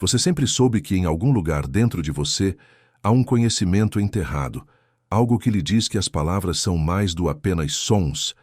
Você sempre soube que em algum lugar dentro de você há um conhecimento enterrado, algo que lhe diz que as palavras são mais do apenas sons,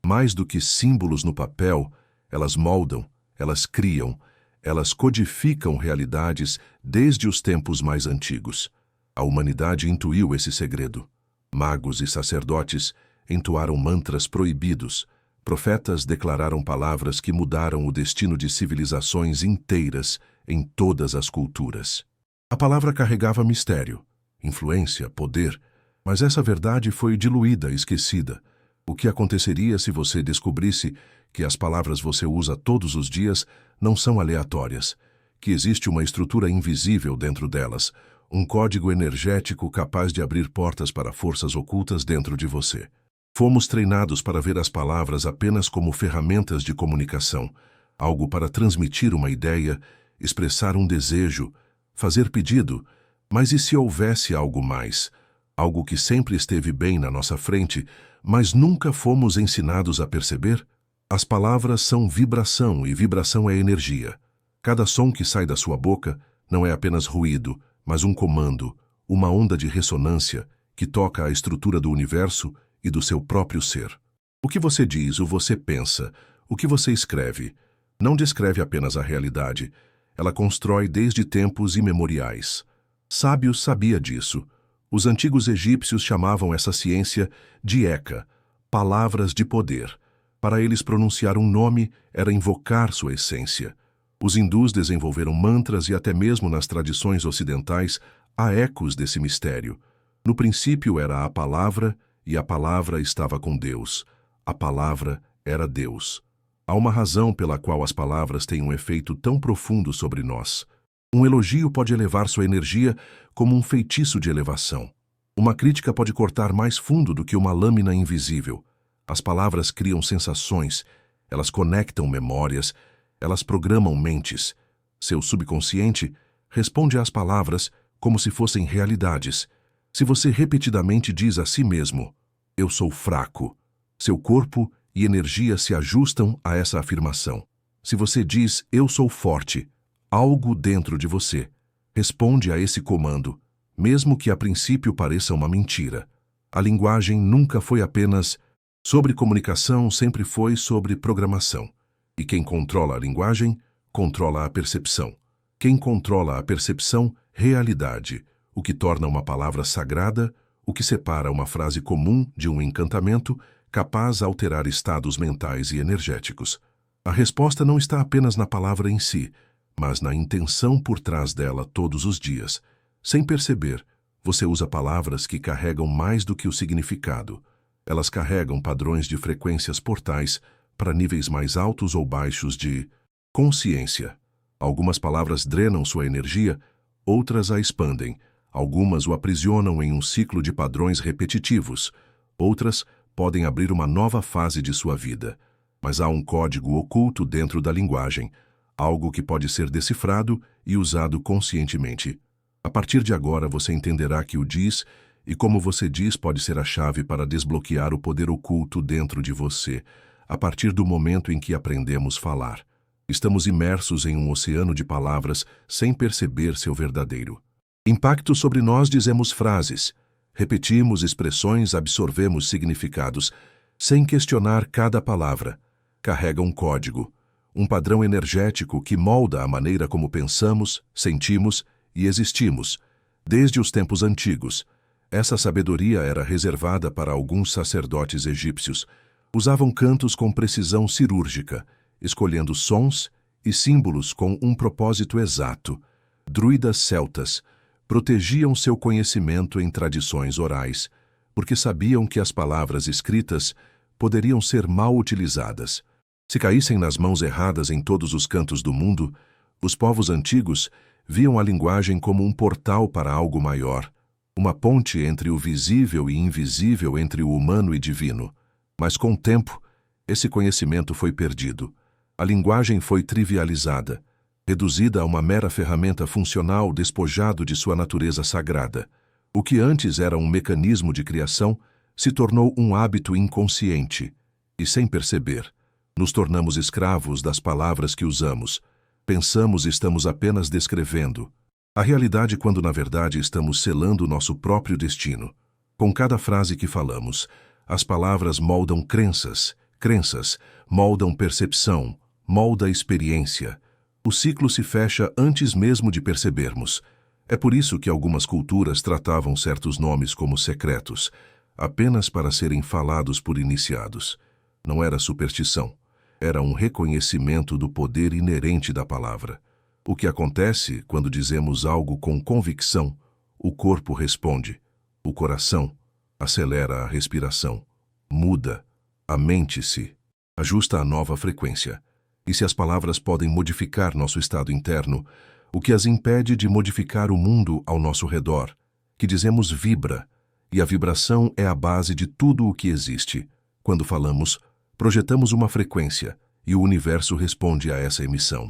mais do que símbolos no papel. Elas moldam, elas criam, elas codificam realidades desde os tempos mais antigos. A humanidade intuiu esse segredo. Magos e sacerdotes entoaram mantras proibidos. Profetas declararam palavras que mudaram o destino de civilizações inteiras em todas as culturas. A palavra carregava mistério, influência, poder, mas essa verdade foi diluída, esquecida. O que aconteceria se você descobrisse que as palavras você usa todos os dias não são aleatórias, que existe uma estrutura invisível dentro delas, um código energético capaz de abrir portas para forças ocultas dentro de você? Fomos treinados para ver as palavras apenas como ferramentas de comunicação, algo para transmitir uma ideia, expressar um desejo, fazer pedido, mas e se houvesse algo mais? Algo que sempre esteve bem na nossa frente, mas nunca fomos ensinados a perceber? As palavras são vibração e vibração é energia. Cada som que sai da sua boca não é apenas ruído, mas um comando, uma onda de ressonância que toca a estrutura do universo e do seu próprio ser. O que você diz, o você pensa, o que você escreve, não descreve apenas a realidade, ela constrói desde tempos imemoriais. Sábios sabia disso. Os antigos egípcios chamavam essa ciência de Eka, palavras de poder. Para eles pronunciar um nome era invocar sua essência. Os hindus desenvolveram mantras e até mesmo nas tradições ocidentais há ecos desse mistério. No princípio era a palavra e a palavra estava com Deus. A palavra era Deus. Há uma razão pela qual as palavras têm um efeito tão profundo sobre nós. Um elogio pode elevar sua energia como um feitiço de elevação. Uma crítica pode cortar mais fundo do que uma lâmina invisível. As palavras criam sensações, elas conectam memórias, elas programam mentes. Seu subconsciente responde às palavras como se fossem realidades. Se você repetidamente diz a si mesmo, "Eu sou fraco", seu corpo e energia se ajustam a essa afirmação. Se você diz, "Eu sou forte", algo dentro de você responde a esse comando, mesmo que a princípio pareça uma mentira. A linguagem nunca foi apenas sobre comunicação, sempre foi sobre programação. E quem controla a linguagem, controla a percepção. Quem controla a percepção, realidade, o que torna uma palavra sagrada, o que separa uma frase comum de um encantamento capaz de alterar estados mentais e energéticos. A resposta não está apenas na palavra em si, mas na intenção por trás dela todos os dias. Sem perceber, você usa palavras que carregam mais do que o significado. Elas carregam padrões de frequências portais para níveis mais altos ou baixos de consciência. Algumas palavras drenam sua energia, outras a expandem. Algumas o aprisionam em um ciclo de padrões repetitivos. Outras podem abrir uma nova fase de sua vida. Mas há um código oculto dentro da linguagem, algo que pode ser decifrado e usado conscientemente. A partir de agora você entenderá que o diz e como você diz pode ser a chave para desbloquear o poder oculto dentro de você, a partir do momento em que aprendemos falar. Estamos imersos em um oceano de palavras sem perceber seu verdadeiro impacto sobre nós. Dizemos frases, repetimos expressões, absorvemos significados, sem questionar cada palavra. Carrega um código, um padrão energético que molda a maneira como pensamos, sentimos e existimos. Desde os tempos antigos, essa sabedoria era reservada para alguns sacerdotes egípcios. Usavam cantos com precisão cirúrgica, escolhendo sons e símbolos com um propósito exato. Druidas celtas protegiam seu conhecimento em tradições orais, porque sabiam que as palavras escritas poderiam ser mal utilizadas. Se caíssem nas mãos erradas em todos os cantos do mundo, os povos antigos viam a linguagem como um portal para algo maior, uma ponte entre o visível e invisível, entre o humano e divino. Mas com o tempo, esse conhecimento foi perdido. A linguagem foi trivializada, reduzida a uma mera ferramenta funcional, despojado de sua natureza sagrada. O que antes era um mecanismo de criação se tornou um hábito inconsciente, e sem perceber, nos tornamos escravos das palavras que usamos. Pensamos estamos apenas descrevendo a realidade quando na verdade estamos selando nosso próprio destino. Com cada frase que falamos, as palavras moldam crenças, crenças moldam percepção, molda experiência. O ciclo se fecha antes mesmo de percebermos. É por isso que algumas culturas tratavam certos nomes como secretos, apenas para serem falados por iniciados. Não era superstição, era um reconhecimento do poder inerente da palavra. O que acontece quando dizemos algo com convicção? O corpo responde, o coração acelera a respiração, muda, a mente se ajusta à nova frequência. E se as palavras podem modificar nosso estado interno, o que as impede de modificar o mundo ao nosso redor, que dizemos vibra, e a vibração é a base de tudo o que existe. Quando falamos, projetamos uma frequência, e o universo responde a essa emissão.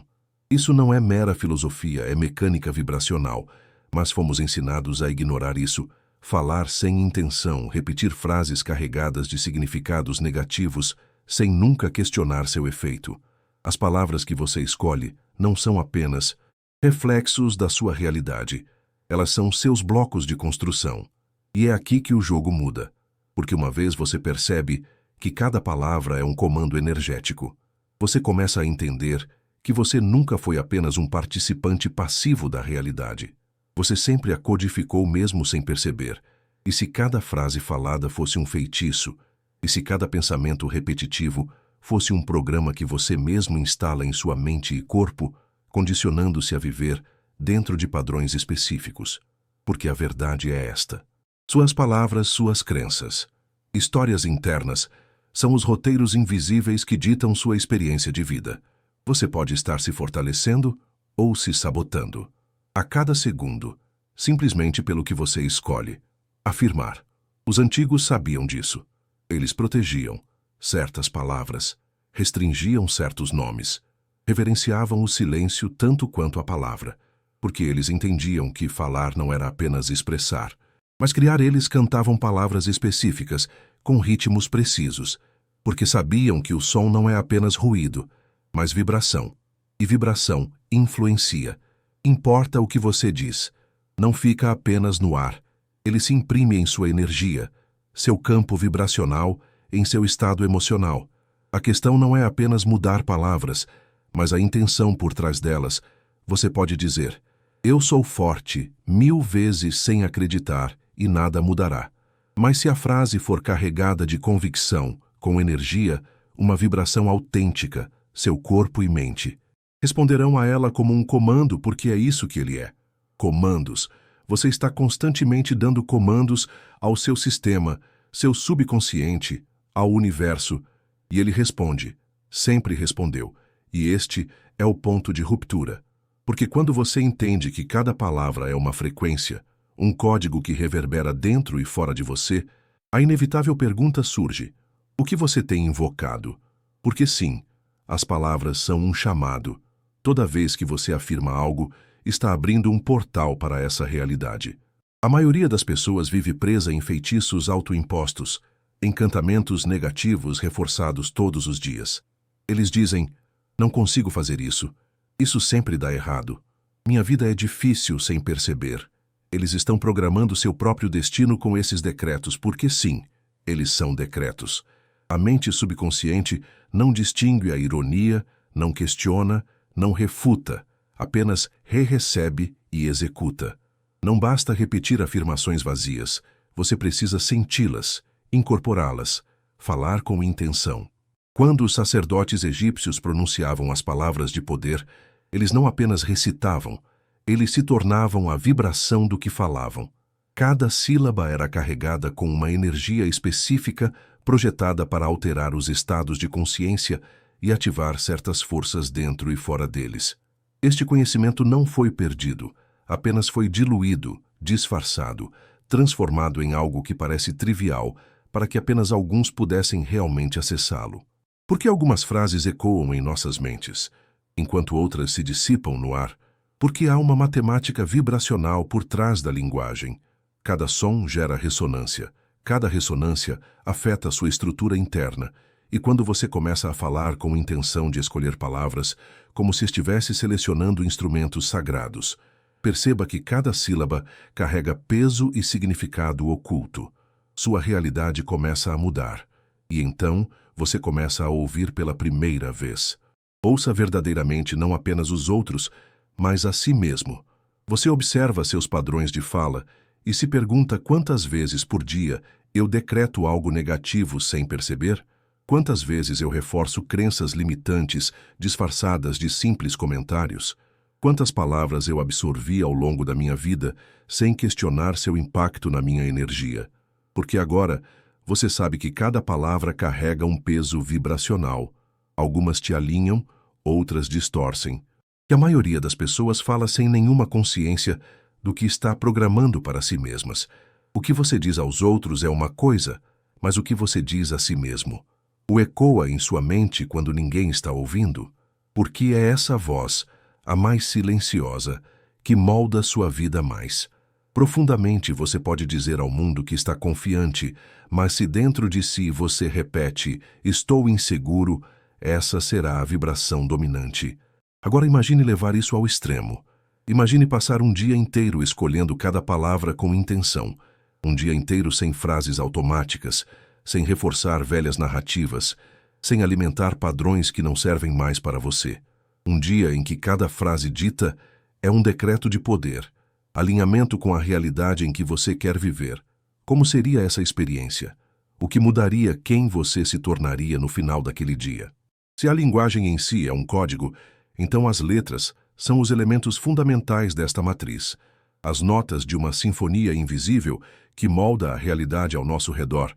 Isso não é mera filosofia, é mecânica vibracional, mas fomos ensinados a ignorar isso, falar sem intenção, repetir frases carregadas de significados negativos, sem nunca questionar seu efeito. As palavras que você escolhe não são apenas reflexos da sua realidade. Elas são seus blocos de construção. E é aqui que o jogo muda, porque uma vez você percebe que cada palavra é um comando energético, você começa a entender que você nunca foi apenas um participante passivo da realidade. Você sempre a codificou mesmo sem perceber. E se cada frase falada fosse um feitiço, e se cada pensamento repetitivo fosse um programa que você mesmo instala em sua mente e corpo, condicionando-se a viver dentro de padrões específicos. Porque a verdade é esta. Suas palavras, suas crenças, histórias internas, são os roteiros invisíveis que ditam sua experiência de vida. Você pode estar se fortalecendo ou se sabotando. A cada segundo, simplesmente pelo que você escolhe. Afirmar. Os antigos sabiam disso. Eles protegiam certas palavras, restringiam certos nomes, reverenciavam o silêncio tanto quanto a palavra, porque eles entendiam que falar não era apenas expressar, mas criar. Eles cantavam palavras específicas, com ritmos precisos, porque sabiam que o som não é apenas ruído, mas vibração. E vibração influencia. Importa o que você diz. Não fica apenas no ar. Ele se imprime em sua energia, seu campo vibracional, em seu estado emocional. A questão não é apenas mudar palavras, mas a intenção por trás delas. Você pode dizer, eu sou forte, 1000 vezes sem acreditar, e nada mudará. Mas se a frase for carregada de convicção, com energia, uma vibração autêntica, seu corpo e mente responderão a ela como um comando, porque é isso que ele é. Comandos. Você está constantemente dando comandos ao seu sistema, seu subconsciente, ao universo, e ele responde. Sempre respondeu. E este é o ponto de ruptura. Porque quando você entende que cada palavra é uma frequência, um código que reverbera dentro e fora de você, a inevitável pergunta surge. O que você tem invocado? Porque sim, as palavras são um chamado. Toda vez que você afirma algo, está abrindo um portal para essa realidade. A maioria das pessoas vive presa em feitiços autoimpostos, encantamentos negativos reforçados todos os dias. Eles dizem, não consigo fazer isso. Isso sempre dá errado. Minha vida é difícil sem perceber. Eles estão programando seu próprio destino com esses decretos, porque sim, eles são decretos. A mente subconsciente não distingue a ironia, não questiona, não refuta, apenas recebe e executa. Não basta repetir afirmações vazias, você precisa senti-las, incorporá-las, falar com intenção. Quando os sacerdotes egípcios pronunciavam as palavras de poder, eles não apenas recitavam, eles se tornavam a vibração do que falavam. Cada sílaba era carregada com uma energia específica projetada para alterar os estados de consciência e ativar certas forças dentro e fora deles. Este conhecimento não foi perdido, apenas foi diluído, disfarçado, transformado em algo que parece trivial para que apenas alguns pudessem realmente acessá-lo. Por que algumas frases ecoam em nossas mentes, enquanto outras se dissipam no ar? Porque há uma matemática vibracional por trás da linguagem. Cada som gera ressonância. Cada ressonância afeta sua estrutura interna, E quando você começa a falar com intenção de escolher palavras, como se estivesse selecionando instrumentos sagrados, perceba que cada sílaba carrega peso e significado oculto. Sua realidade começa a mudar. E então, você começa a ouvir pela primeira vez. Ouça verdadeiramente não apenas os outros, mas a si mesmo. Você observa seus padrões de fala e se pergunta quantas vezes por dia eu decreto algo negativo sem perceber? Quantas vezes eu reforço crenças limitantes disfarçadas de simples comentários? Quantas palavras eu absorvi ao longo da minha vida sem questionar seu impacto na minha energia? Porque agora você sabe que cada palavra carrega um peso vibracional. Algumas te alinham, outras distorcem. E a maioria das pessoas fala sem nenhuma consciência do que está programando para si mesmas. O que você diz aos outros é uma coisa, mas o que você diz a si mesmo o ecoa em sua mente quando ninguém está ouvindo, porque é essa voz, a mais silenciosa, que molda sua vida mais. Profundamente você pode dizer ao mundo que está confiante, mas se dentro de si você repete, estou inseguro, essa será a vibração dominante. Agora imagine levar isso ao extremo. Imagine passar um dia inteiro escolhendo cada palavra com intenção, um dia inteiro sem frases automáticas, sem reforçar velhas narrativas, sem alimentar padrões que não servem mais para você. Um dia em que cada frase dita é um decreto de poder, alinhamento com a realidade em que você quer viver. Como seria essa experiência? O que mudaria quem você se tornaria no final daquele dia? Se a linguagem em si é um código, então as letras são os elementos fundamentais desta matriz, as notas de uma sinfonia invisível que molda a realidade ao nosso redor.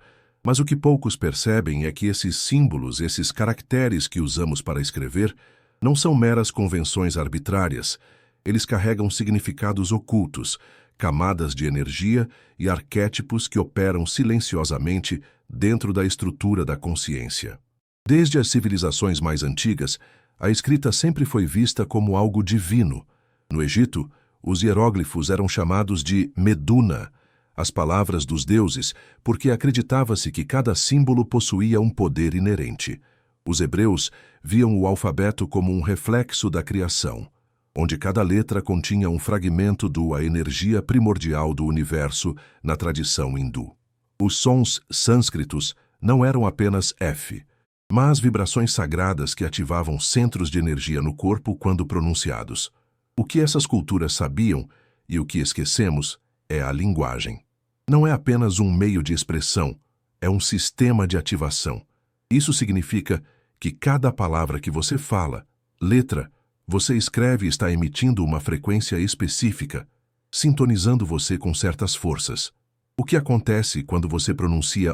Mas o que poucos percebem é que esses símbolos, esses caracteres que usamos para escrever, não são meras convenções arbitrárias. Eles carregam significados ocultos, camadas de energia e arquétipos que operam silenciosamente dentro da estrutura da consciência. Desde as civilizações mais antigas, a escrita sempre foi vista como algo divino. No Egito, os hieróglifos eram chamados de Meduna, as palavras dos deuses, porque acreditava-se que cada símbolo possuía um poder inerente. Os hebreus viam o alfabeto como um reflexo da criação, onde cada letra continha um fragmento da energia primordial do universo na tradição hindu. Os sons sânscritos não eram apenas F, mas vibrações sagradas que ativavam centros de energia no corpo quando pronunciados. O que essas culturas sabiam e o que esquecemos é a linguagem. Não é apenas um meio de expressão, é um sistema de ativação. Isso significa que cada palavra que você fala, letra, você escreve está emitindo uma frequência específica, sintonizando você com certas forças. O que acontece quando você pronuncia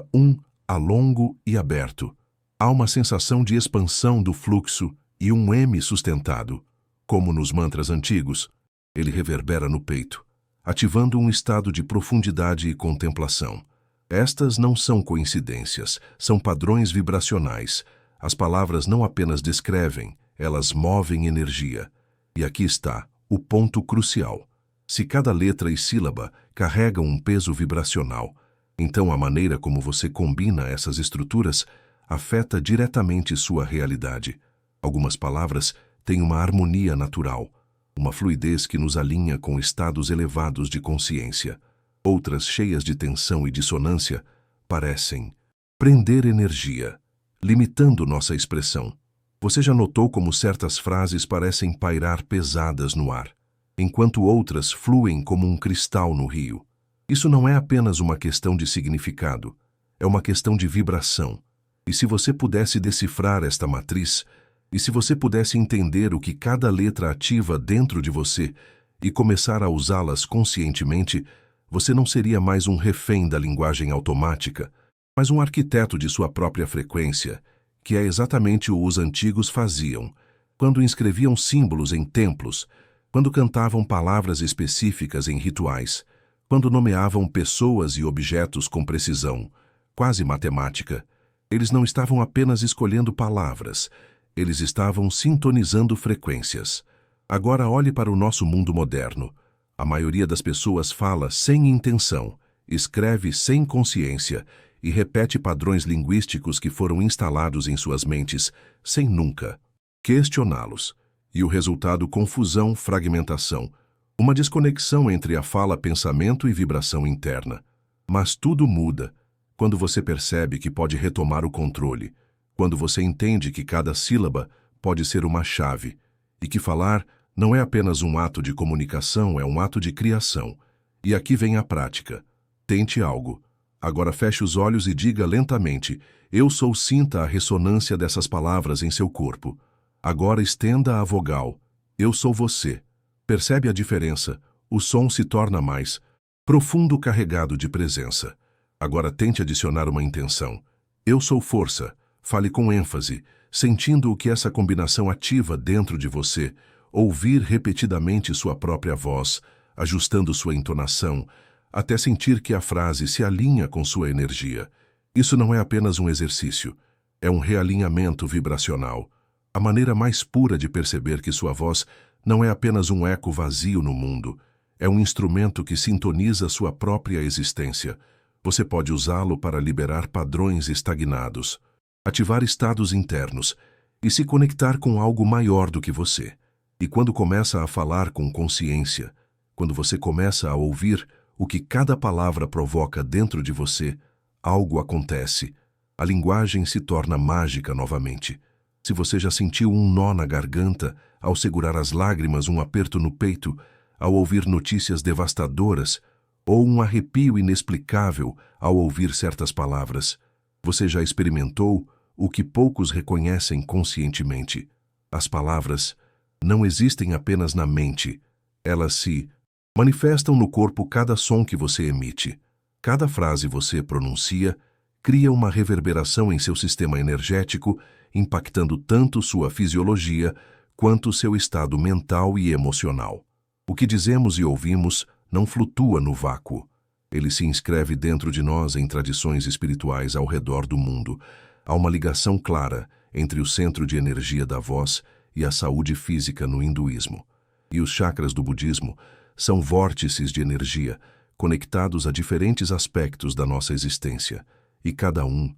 A longo e aberto? Há uma sensação de expansão do fluxo e um M sustentado. Como nos mantras antigos, ele reverbera no peito, ativando um estado de profundidade e contemplação. Estas não são coincidências, são padrões vibracionais. As palavras não apenas descrevem, elas movem energia. E aqui está o ponto crucial. Se cada letra e sílaba carregam um peso vibracional, então a maneira como você combina essas estruturas afeta diretamente sua realidade. Algumas palavras têm uma harmonia natural, uma fluidez que nos alinha com estados elevados de consciência. Outras, cheias de tensão e dissonância, parecem prender energia, limitando nossa expressão. Você já notou como certas frases parecem pairar pesadas no ar, enquanto outras fluem como um cristal no rio? Isso não é apenas uma questão de significado, é uma questão de vibração. E se você pudesse decifrar esta matriz, e se você pudesse entender o que cada letra ativa dentro de você e começar a usá-las conscientemente, você não seria mais um refém da linguagem automática, mas um arquiteto de sua própria frequência, que é exatamente o que os antigos faziam, quando inscreviam símbolos em templos, quando cantavam palavras específicas em rituais, quando nomeavam pessoas e objetos com precisão, quase matemática. Eles não estavam apenas escolhendo palavras, eles estavam sintonizando frequências. Agora olhe para o nosso mundo moderno. A maioria das pessoas fala sem intenção, escreve sem consciência e repete padrões linguísticos que foram instalados em suas mentes, sem nunca questioná-los. E o resultado: confusão, fragmentação, uma desconexão entre a fala, pensamento e vibração interna. Mas tudo muda quando você percebe que pode retomar o controle, quando você entende que cada sílaba pode ser uma chave, e que falar não é apenas um ato de comunicação, é um ato de criação. E aqui vem a prática. Tente algo. Agora feche os olhos e diga lentamente: eu sou. Sinta a ressonância dessas palavras em seu corpo. Agora estenda a vogal: eu sou você. Percebe a diferença? O som se torna mais profundo, carregado de presença. Agora tente adicionar uma intenção: eu sou força. Fale com ênfase, sentindo o que essa combinação ativa dentro de você. Ouvir repetidamente sua própria voz, ajustando sua entonação, até sentir que a frase se alinha com sua energia. Isso não é apenas um exercício, é um realinhamento vibracional. A maneira mais pura de perceber que sua voz não é apenas um eco vazio no mundo, é um instrumento que sintoniza sua própria existência. Você pode usá-lo para liberar padrões estagnados, ativar estados internos e se conectar com algo maior do que você. E quando começa a falar com consciência, quando você começa a ouvir o que cada palavra provoca dentro de você, algo acontece. A linguagem se torna mágica novamente. Se você já sentiu um nó na garganta ao segurar as lágrimas, um aperto no peito, ao ouvir notícias devastadoras, ou um arrepio inexplicável ao ouvir certas palavras, você já experimentou o que poucos reconhecem conscientemente. As palavras não existem apenas na mente, elas se manifestam no corpo. Cada som que você emite, cada frase você pronuncia, cria uma reverberação em seu sistema energético, impactando tanto sua fisiologia quanto seu estado mental e emocional. O que dizemos e ouvimos não flutua no vácuo. Ele se inscreve dentro de nós em tradições espirituais ao redor do mundo. Há uma ligação clara entre o centro de energia da voz e a saúde física no hinduísmo. E os chakras do budismo são vórtices de energia conectados a diferentes aspectos da nossa existência, e cada um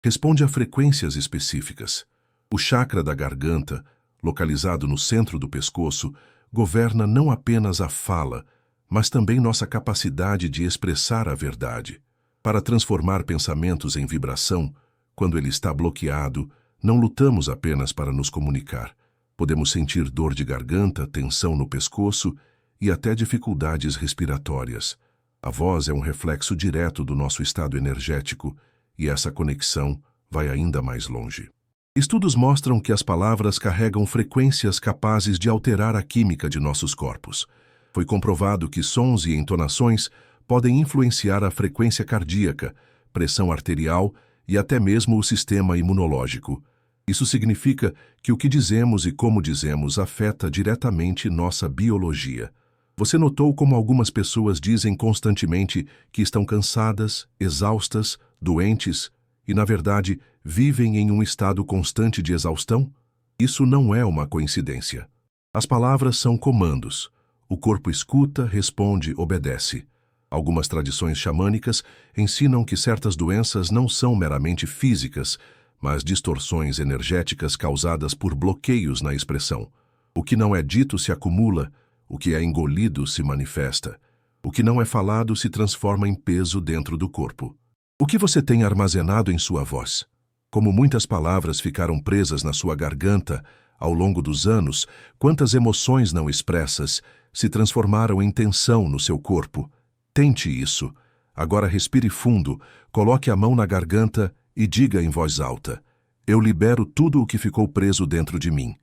responde a frequências específicas. O chakra da garganta, localizado no centro do pescoço, governa não apenas a fala, mas também nossa capacidade de expressar a verdade. Para transformar pensamentos em vibração, quando ele está bloqueado, não lutamos apenas para nos comunicar. Podemos sentir dor de garganta, tensão no pescoço e até dificuldades respiratórias. A voz é um reflexo direto do nosso estado energético, e essa conexão vai ainda mais longe. Estudos mostram que as palavras carregam frequências capazes de alterar a química de nossos corpos. Foi comprovado que sons e entonações podem influenciar a frequência cardíaca, pressão arterial e até mesmo o sistema imunológico. Isso significa que o que dizemos e como dizemos afeta diretamente nossa biologia. Você notou como algumas pessoas dizem constantemente que estão cansadas, exaustas, doentes e, na verdade, vivem em um estado constante de exaustão? Isso não é uma coincidência. As palavras são comandos. O corpo escuta, responde, obedece. Algumas tradições xamânicas ensinam que certas doenças não são meramente físicas, mas distorções energéticas causadas por bloqueios na expressão. O que não é dito se acumula, o que é engolido se manifesta. O que não é falado se transforma em peso dentro do corpo. O que você tem armazenado em sua voz? Como muitas palavras ficaram presas na sua garganta ao longo dos anos, quantas emoções não expressas se transformaram em tensão no seu corpo? Tente isso. Agora respire fundo, coloque a mão na garganta e diga em voz alta: eu libero tudo o que ficou preso dentro de mim.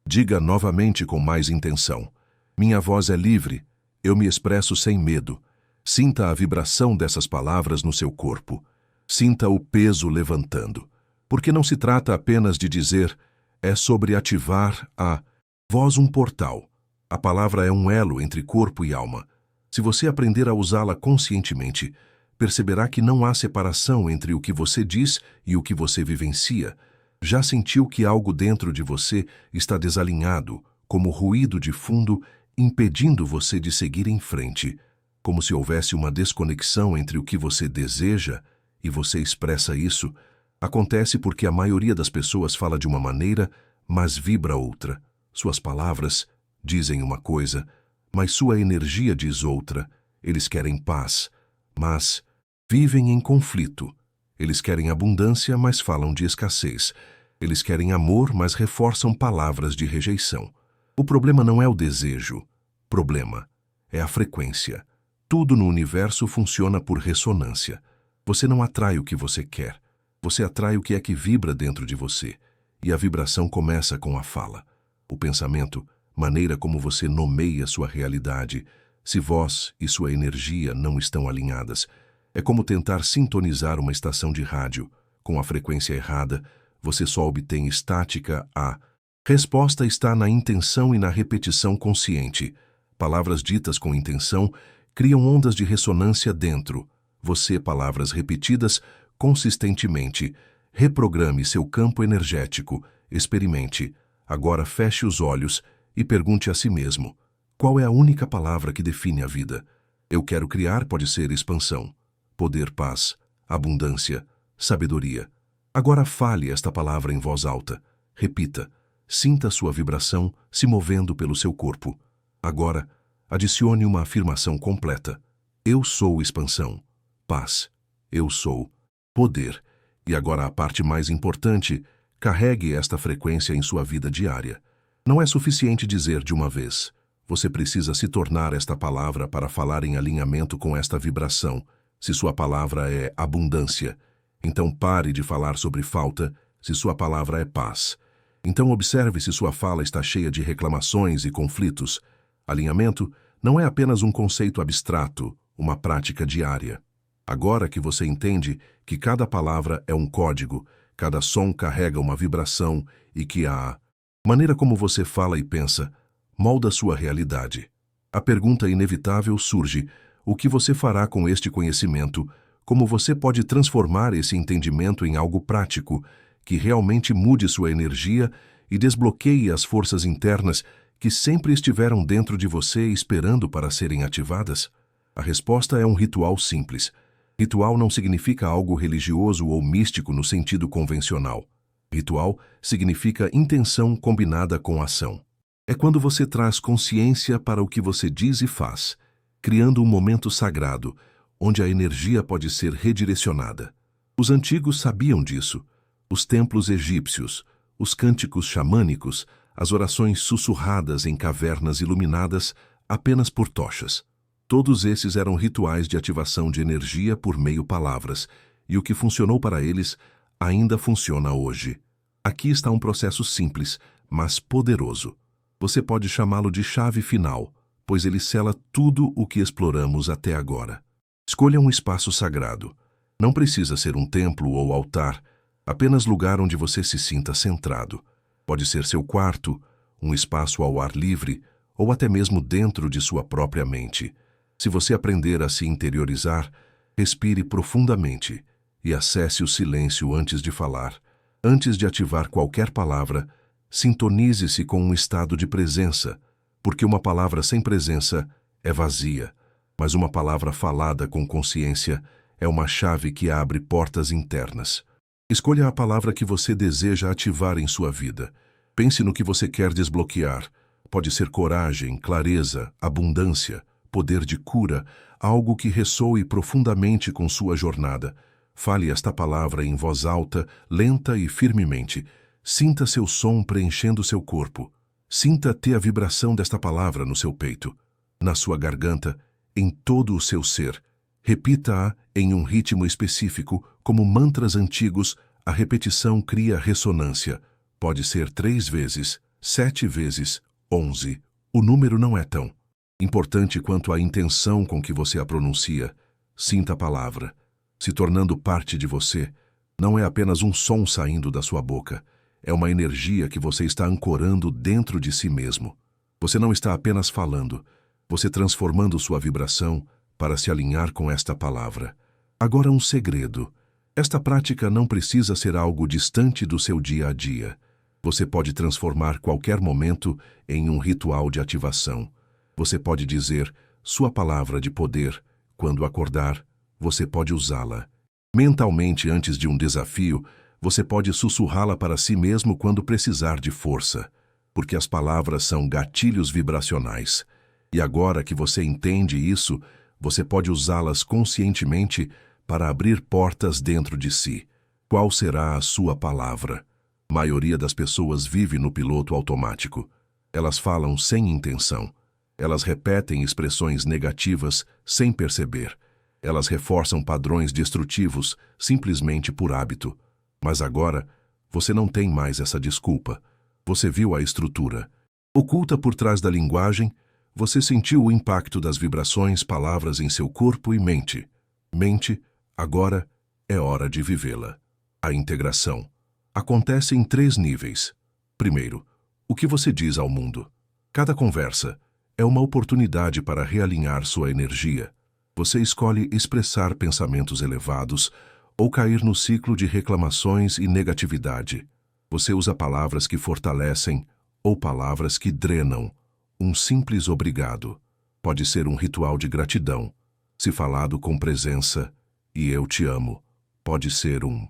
Diga novamente com mais intenção: minha voz é livre, eu me expresso sem medo. Sinta a vibração dessas palavras no seu corpo. Sinta o peso levantando. Porque não se trata apenas de dizer, é sobre ativar a voz, um portal. A palavra é um elo entre corpo e alma. Se você aprender a usá-la conscientemente, perceberá que não há separação entre o que você diz e o que você vivencia. Já sentiu que algo dentro de você está desalinhado, como ruído de fundo, impedindo você de seguir em frente, como se houvesse uma desconexão entre o que você deseja e você expressa isso, acontece porque a maioria das pessoas fala de uma maneira, mas vibra outra. Suas palavras dizem uma coisa, mas sua energia diz outra. Eles querem paz, mas vivem em conflito. Eles querem abundância, mas falam de escassez. Eles querem amor, mas reforçam palavras de rejeição. O problema não é o desejo. Problema é a frequência. Tudo no universo funciona por ressonância. Você não atrai o que você quer. Você atrai o que é que vibra dentro de você. E a vibração começa com a fala. O pensamento, maneira como você nomeia sua realidade. Se voz e sua energia não estão alinhadas, é como tentar sintonizar uma estação de rádio. Com a frequência errada, você só obtém estática. A resposta está na intenção e na repetição consciente. Palavras ditas com intenção criam ondas de ressonância dentro. Você, palavras repetidas consistentemente. Reprograme seu campo energético. Experimente. Agora feche os olhos e pergunte a si mesmo: qual é a única palavra que define a vida? Eu quero criar pode ser expansão, poder, paz, abundância, sabedoria. Agora fale esta palavra em voz alta. Repita. Sinta sua vibração se movendo pelo seu corpo. Agora, adicione uma afirmação completa. Eu sou expansão, paz. Eu sou poder. E agora a parte mais importante, carregue esta frequência em sua vida diária. Não é suficiente dizer de uma vez. Você precisa se tornar esta palavra para falar em alinhamento com esta vibração. Se sua palavra é abundância, então pare de falar sobre falta. Se sua palavra é paz, então observe se sua fala está cheia de reclamações e conflitos. Alinhamento não é apenas um conceito abstrato, uma prática diária. Agora que você entende que cada palavra é um código, cada som carrega uma vibração e que a maneira como você fala e pensa molda sua realidade, a pergunta inevitável surge: o que você fará com este conhecimento? Como você pode transformar esse entendimento em algo prático, que realmente mude sua energia e desbloqueie as forças internas que sempre estiveram dentro de você esperando para serem ativadas? A resposta é um ritual simples. Ritual não significa algo religioso ou místico no sentido convencional. Ritual significa intenção combinada com ação. É quando você traz consciência para o que você diz e faz, criando um momento sagrado, onde a energia pode ser redirecionada. Os antigos sabiam disso. Os templos egípcios, os cânticos xamânicos, as orações sussurradas em cavernas iluminadas apenas por tochas. Todos esses eram rituais de ativação de energia por meio palavras, e o que funcionou para eles ainda funciona hoje. Aqui está um processo simples, mas poderoso. Você pode chamá-lo de chave final, pois ele sela tudo o que exploramos até agora. Escolha um espaço sagrado. Não precisa ser um templo ou altar, apenas lugar onde você se sinta centrado. Pode ser seu quarto, um espaço ao ar livre, ou até mesmo dentro de sua própria mente. Se você aprender a se interiorizar, respire profundamente e acesse o silêncio antes de falar. Antes de ativar qualquer palavra, sintonize-se com um estado de presença, porque uma palavra sem presença é vazia, mas uma palavra falada com consciência é uma chave que abre portas internas. Escolha a palavra que você deseja ativar em sua vida. Pense no que você quer desbloquear. Pode ser coragem, clareza, abundância, poder de cura, algo que ressoe profundamente com sua jornada. Fale esta palavra em voz alta, lenta e firmemente. Sinta seu som preenchendo seu corpo. Sinta ter a vibração desta palavra no seu peito, na sua garganta, em todo o seu ser. Repita-a em um ritmo específico, como mantras antigos. A repetição cria ressonância. Pode ser 3 vezes, 7 vezes, 11. O número não é tão importante quanto a intenção com que você a pronuncia. Sinta a palavra, se tornando parte de você. Não é apenas um som saindo da sua boca. É uma energia que você está ancorando dentro de si mesmo. Você não está apenas falando, você transformando sua vibração para se alinhar com esta palavra. Agora um segredo. Esta prática não precisa ser algo distante do seu dia a dia. Você pode transformar qualquer momento em um ritual de ativação. Você pode dizer sua palavra de poder. Quando acordar, você pode usá-la. Mentalmente, antes de um desafio, você pode sussurrá-la para si mesmo quando precisar de força, porque as palavras são gatilhos vibracionais. E agora que você entende isso, você pode usá-las conscientemente para abrir portas dentro de si. Qual será a sua palavra? A maioria das pessoas vive no piloto automático. Elas falam sem intenção. Elas repetem expressões negativas sem perceber. Elas reforçam padrões destrutivos simplesmente por hábito. Mas agora, você não tem mais essa desculpa. Você viu a estrutura. Oculta por trás da linguagem, você sentiu o impacto das vibrações, palavras em seu corpo e mente. Mente, agora é hora de vivê-la. A integração acontece em 3 níveis. Primeiro, o que você diz ao mundo. Cada conversa é uma oportunidade para realinhar sua energia. Você escolhe expressar pensamentos elevados ou cair no ciclo de reclamações e negatividade. Você usa palavras que fortalecem ou palavras que drenam. Um simples obrigado pode ser um ritual de gratidão. Se falado com presença, e eu te amo, pode ser um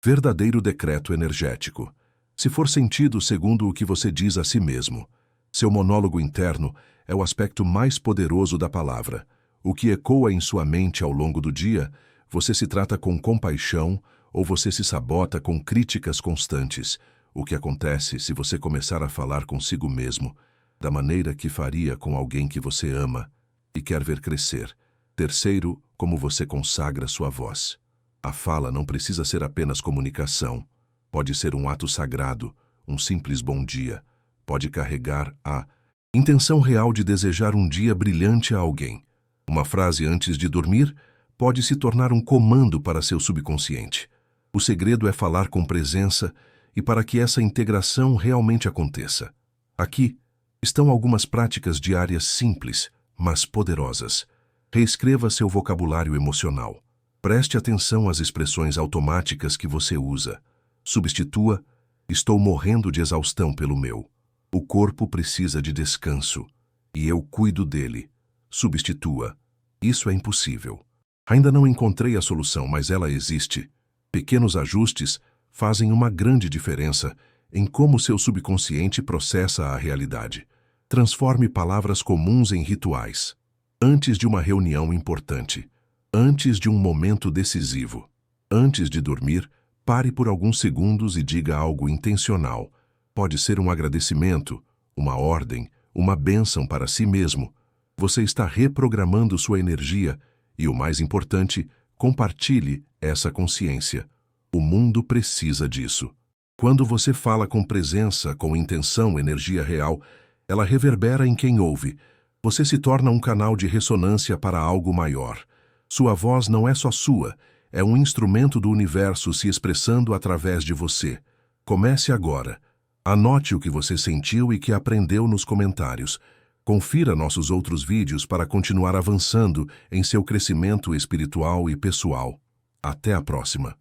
verdadeiro decreto energético. Se for sentido segundo o que você diz a si mesmo. Seu monólogo interno é o aspecto mais poderoso da palavra. O que ecoa em sua mente ao longo do dia, você se trata com compaixão ou você se sabota com críticas constantes. O que acontece se você começar a falar consigo mesmo, da maneira que faria com alguém que você ama e quer ver crescer. Terceiro, como você consagra sua voz. A fala não precisa ser apenas comunicação. Pode ser um ato sagrado, um simples bom dia. Pode carregar a intenção real de desejar um dia brilhante a alguém. Uma frase antes de dormir pode se tornar um comando para seu subconsciente. O segredo é falar com presença e para que essa integração realmente aconteça. Aqui estão algumas práticas diárias simples, mas poderosas. Reescreva seu vocabulário emocional. Preste atenção às expressões automáticas que você usa. Substitua: estou morrendo de exaustão pelo meu. O corpo precisa de descanso e eu cuido dele. Substitua: isso é impossível. Ainda não encontrei a solução, mas ela existe. Pequenos ajustes fazem uma grande diferença em como seu subconsciente processa a realidade. Transforme palavras comuns em rituais. Antes de uma reunião importante. Antes de um momento decisivo. Antes de dormir, pare por alguns segundos e diga algo intencional. Pode ser um agradecimento, uma ordem, uma bênção para si mesmo. Você está reprogramando sua energia e, o mais importante, compartilhe essa consciência. O mundo precisa disso. Quando você fala com presença, com intenção, energia real, ela reverbera em quem ouve. Você se torna um canal de ressonância para algo maior. Sua voz não é só sua, é um instrumento do universo se expressando através de você. Comece agora. Anote o que você sentiu e que aprendeu nos comentários. Confira nossos outros vídeos para continuar avançando em seu crescimento espiritual e pessoal. Até a próxima!